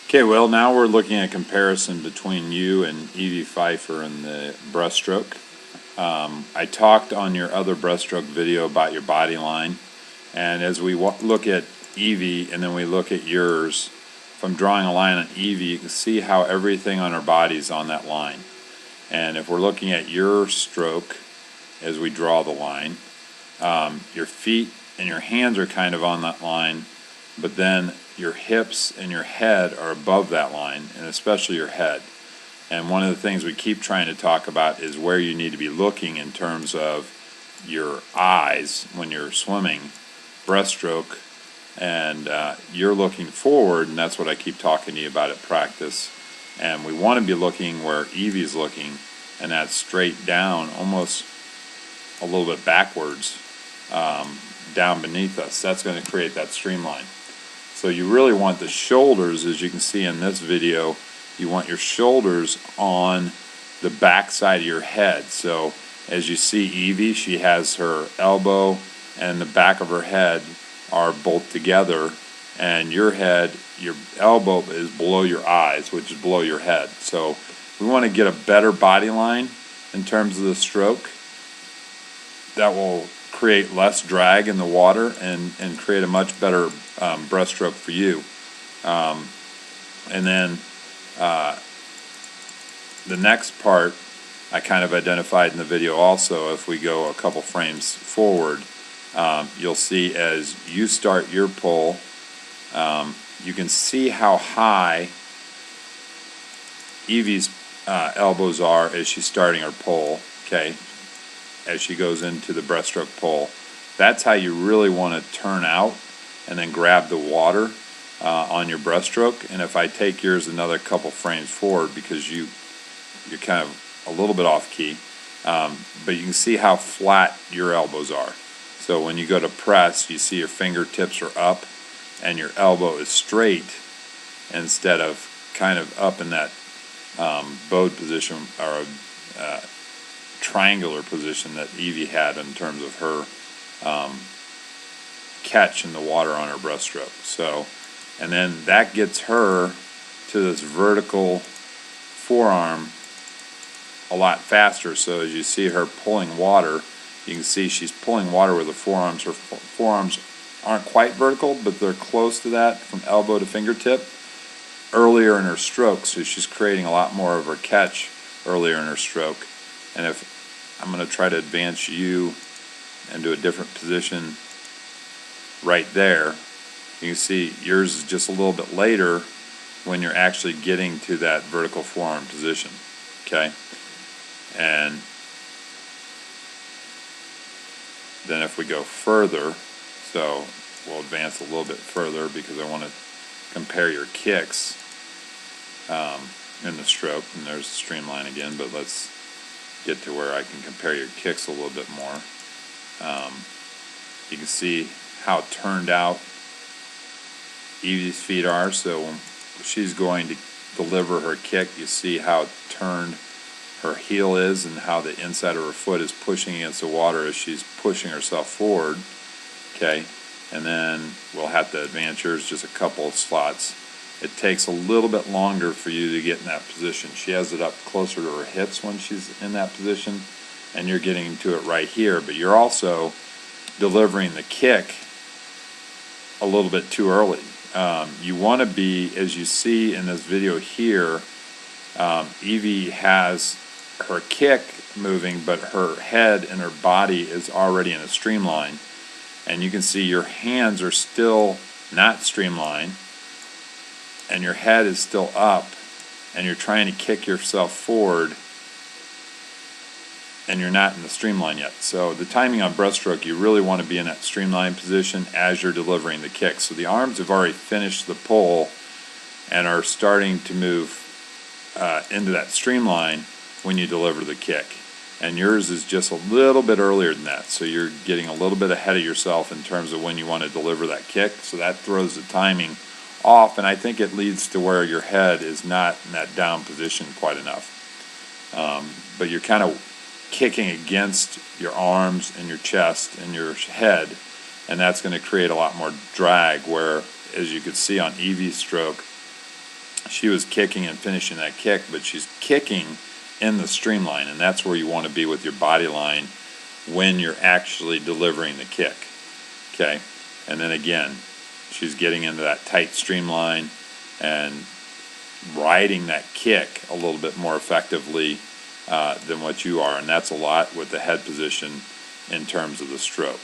Okay, well, now we're looking at a comparison between you and Evie Pfeiffer in the breaststroke. I talked on your other breaststroke video about your body line, and as we look at Evie and then we look at yours, if I'm drawing a line on Evie, you can see how everything on her body is on that line. And if we're looking at your stroke as we draw the line, your feet and your hands are kind of on that line, but then your hips and your head are above that line, and especially your head. And one of the things we keep trying to talk about is where you need to be looking in terms of your eyes when you're swimming, breaststroke, and you're looking forward, and that's what I keep talking to you about at practice. And we want to be looking where Evie's looking, and that's straight down, almost a little bit backwards, down beneath us. That's going to create that streamline. So you really want the shoulders, as you can see in this video, you want your shoulders on the back side of your head. So as you see Evie, she has her elbow and the back of her head are both together, and your head, your elbow is below your eyes, which is below your head. So we want to get a better body line in terms of the stroke that will create less drag in the water and create a much better breaststroke for you. And then the next part I kind of identified in the video also. If we go a couple frames forward, you'll see as you start your pull, you can see how high Evie's elbows are as she's starting her pull, okay, as she goes into the breaststroke pull. That's how you really want to turn out and then grab the water on your breaststroke. And if I take yours another couple frames forward, because you're kind of a little bit off key, but you can see how flat your elbows are. So when you go to press, you see your fingertips are up and your elbow is straight instead of kind of up in that bowed position, or a triangular position that Evie had in terms of her catch in the water on her breaststroke. So, and then that gets her to this vertical forearm a lot faster. So as you see her pulling water, you can see she's pulling water with her forearms. Her forearms aren't quite vertical, but they're close to that from elbow to fingertip earlier in her stroke. So she's creating a lot more of her catch earlier in her stroke. And if I'm going to try to advance you into a different position right there, you can see yours is just a little bit later when you're actually getting to that vertical forearm position, okay? And then if we go further, so we'll advance a little bit further because I want to compare your kicks in the stroke, and there's the streamline again, but let's get to where I can compare your kicks a little bit more. You can see how turned out Evie's feet are. So when she's going to deliver her kick, you see how turned her heel is and how the inside of her foot is pushing against the water as she's pushing herself forward. Okay, and then we'll have to advance yours just a couple of slots. It takes a little bit longer for you to get in that position. She has it up closer to her hips when she's in that position, and you're getting to it right here, but you're also delivering the kick a little bit too early. You want to be, as you see in this video here, Evie has her kick moving, but her head and her body is already in a streamline. And you can see your hands are still not streamlined, and your head is still up, and you're trying to kick yourself forward, and you're not in the streamline yet. So the timing on breaststroke, you really want to be in that streamline position as you're delivering the kick. So the arms have already finished the pull and are starting to move into that streamline when you deliver the kick. And yours is just a little bit earlier than that. So you're getting a little bit ahead of yourself in terms of when you want to deliver that kick. So that throws the timing off, and I think it leads to where your head is not in that down position quite enough. But you're kind of kicking against your arms and your chest and your head, and that's going to create a lot more drag, where, as you could see on Evie's stroke, she was kicking and finishing that kick, but she's kicking in the streamline, and that's where you want to be with your body line when you're actually delivering the kick. Okay, and then again, she's getting into that tight streamline and riding that kick a little bit more effectively than what you are, and that's a lot with the head position in terms of the stroke.